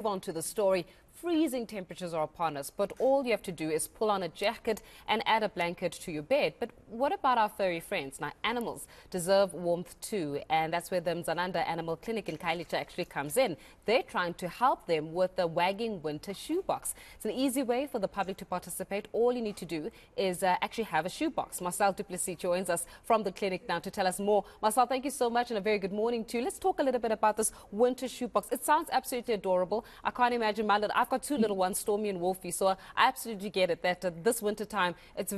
On to the story. Freezing temperatures are upon us, but all you have to do is pull on a jacket and add a blanket to your bed. But what about our furry friends? Now, animals deserve warmth too, and that's where the Mdzananda Animal Clinic in Khayelitsha actually comes in. They're trying to help them with the Wagging Winter Shoebox. It's an easy way for the public to participate. All you need to do is actually have a shoebox. Marcelle du Plessis joins us from the clinic now to tell us more. Marcelle, thank you so much and a very good morning to you. Let's talk a little bit about this winter shoebox. It sounds absolutely adorable. I can't imagine my little... I've got two little ones, Stormy and Wolfie, so I absolutely get it that this winter time, it's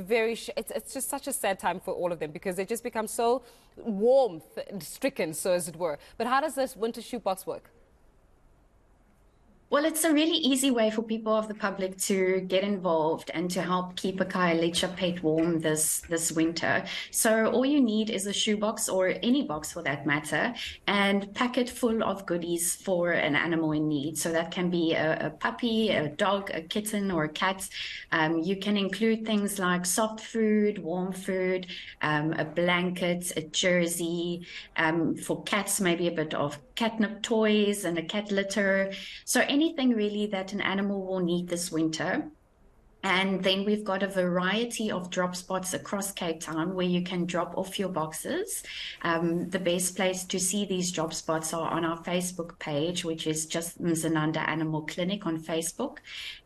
just such a sad time for all of them because they just become so warmth-stricken, so as it were. But how does this winter shoebox work? Well, it's a really easy way for people of the public to get involved and to help keep a Khayelitsha pet warm this winter. So all you need is a shoebox or any box for that matter, and pack it full of goodies for an animal in need. So that can be a puppy, a dog, a kitten, or a cat. You can include things like soft food, warm food, a blanket, a jersey. For cats, maybe a bit of catnip toys and a cat litter. So anything really that an animal will need this winter. And then we've got a variety of drop spots across Cape Town where you can drop off your boxes. The best place to see these drop spots are on our Facebook page, which is just Mdzananda Animal Clinic on Facebook.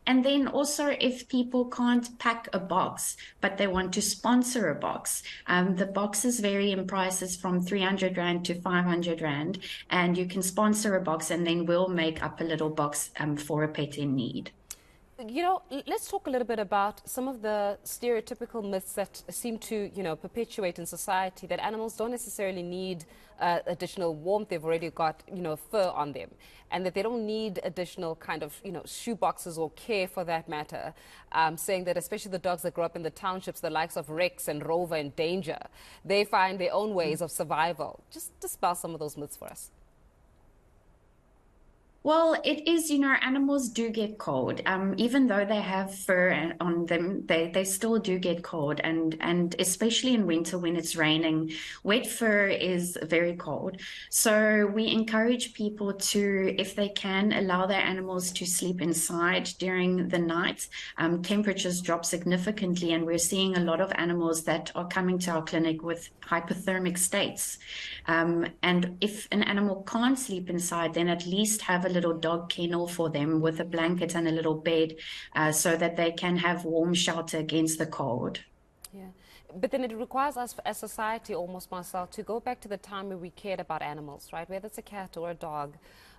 And then also if people can't pack a box, but they want to sponsor a box, the boxes vary in prices from 300 Rand to 500 Rand. And you can sponsor a box and then we'll make up a little box for a pet in need. You know, let's talk a little bit about some of the stereotypical myths that seem to, perpetuate in society that animals don't necessarily need additional warmth. They've already got, fur on them, and that they don't need additional kind of, shoe boxes or care for that matter. Saying that especially the dogs that grow up in the townships, the likes of Rex and Rover and Danger, they find their own ways of survival. Just dispel some of those myths for us. Well, it is, animals do get cold. Even though they have fur on them, they still do get cold. And especially in winter when it's raining, wet fur is very cold. So we encourage people to, if they can, allow their animals to sleep inside during the night. Temperatures drop significantly, and we're seeing a lot of animals that are coming to our clinic with hypothermic states. And if an animal can't sleep inside, then at least have a little dog kennel for them with a blanket and a little bed so that they can have warm shelter against the cold. Yeah, but then it requires us as society almost, Marcelle, to go back to the time where we cared about animals, right? Whether it's a cat or a dog,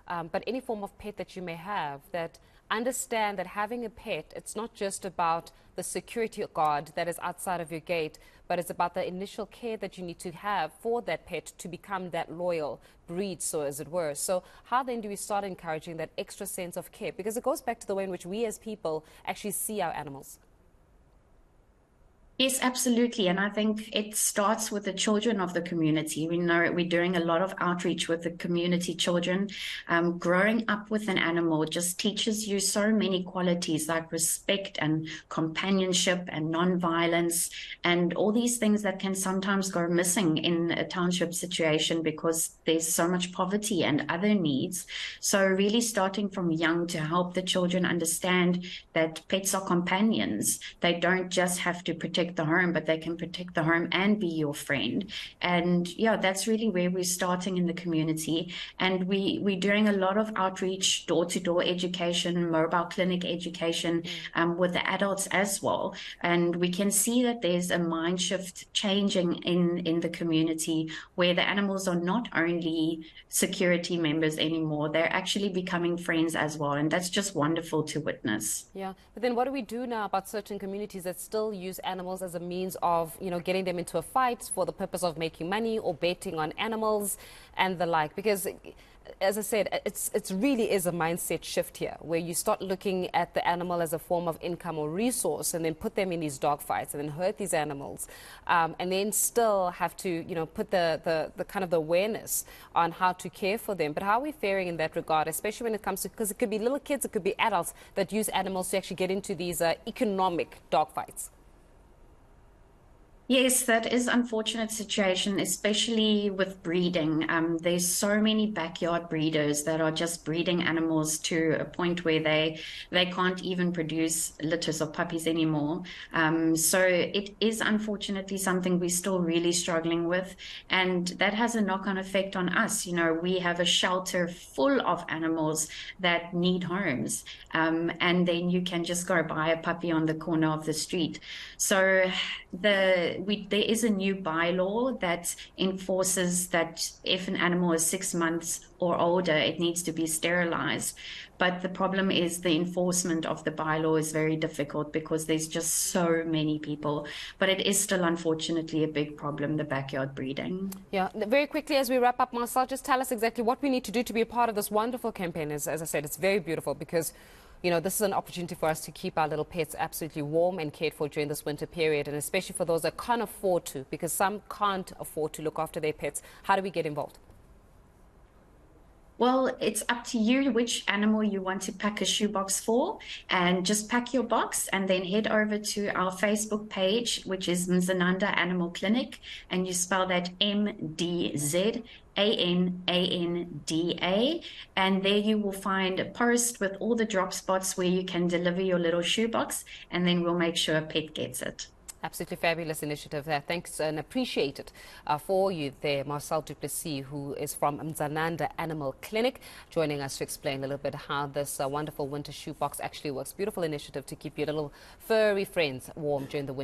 but any form of pet that you may have, that understand that having a pet, it's not just about the security guard that is outside of your gate, but it's about the initial care that you need to have for that pet to become that loyal breed, so as it were. So how then do we start encouraging that extra sense of care? Because it goes back to the way in which we as people actually see our animals. Yes, absolutely. And I think it starts with the children of the community. We know we're doing a lot of outreach with the community children. Growing up with an animal just teaches you so many qualities like respect and companionship and non-violence and all these things that can sometimes go missing in a township situation because there's so much poverty and other needs. So really starting from young to help the children understand that pets are companions. They don't just have to protect the home, but they can protect the home and be your friend. And yeah, that's really where we're starting in the community. And we're doing a lot of outreach, door-to-door education, mobile clinic education with the adults as well. And we can see that there's a mind shift changing in the community where the animals are not only security members anymore, they're actually becoming friends as well. And that's just wonderful to witness. Yeah, but then what do we do now about certain communities that still use animals as a means of, getting them into a fight for the purpose of making money or betting on animals and the like? Because, as I said, it really is a mindset shift here where you start looking at the animal as a form of income or resource and then put them in these dog fights and then hurt these animals and then still have to, put the kind of the awareness on how to care for them. But how are we faring in that regard, especially when it comes to, because it could be little kids, it could be adults that use animals to actually get into these economic dog fights? Yes, that is unfortunate situation, especially with breeding. There's so many backyard breeders that are just breeding animals to a point where they can't even produce litters of puppies anymore. So it is unfortunately something we're still really struggling with, and that has a knock-on effect on us. You know, we have a shelter full of animals that need homes, and then you can just go buy a puppy on the corner of the street. So there is a new bylaw that enforces that if an animal is 6 months or older, it needs to be sterilized. But the problem is the enforcement of the bylaw is very difficult because there's just so many people. But it is still unfortunately a big problem, the backyard breeding. Yeah, very quickly as we wrap up, Marcelle, just tell us exactly what we need to do to be a part of this wonderful campaign. As I said, it's very beautiful because, you know, this is an opportunity for us to keep our little pets absolutely warm and cared for during this winter period, and especially for those that can't afford to, because some can't afford to look after their pets. How do we get involved? Well, it's up to you which animal you want to pack a shoebox for, and just pack your box and then head over to our Facebook page, which is Mdzananda Animal Clinic, and you spell that Mdzananda, and there you will find a post with all the drop spots where you can deliver your little shoebox, and then we'll make sure a pet gets it. Absolutely fabulous initiative there. Thanks and appreciate it for you there, Marcelle du Plessis, who is from Mdzananda Animal Clinic, joining us to explain a little bit how this wonderful winter shoebox actually works. Beautiful initiative to keep your little furry friends warm during the winter.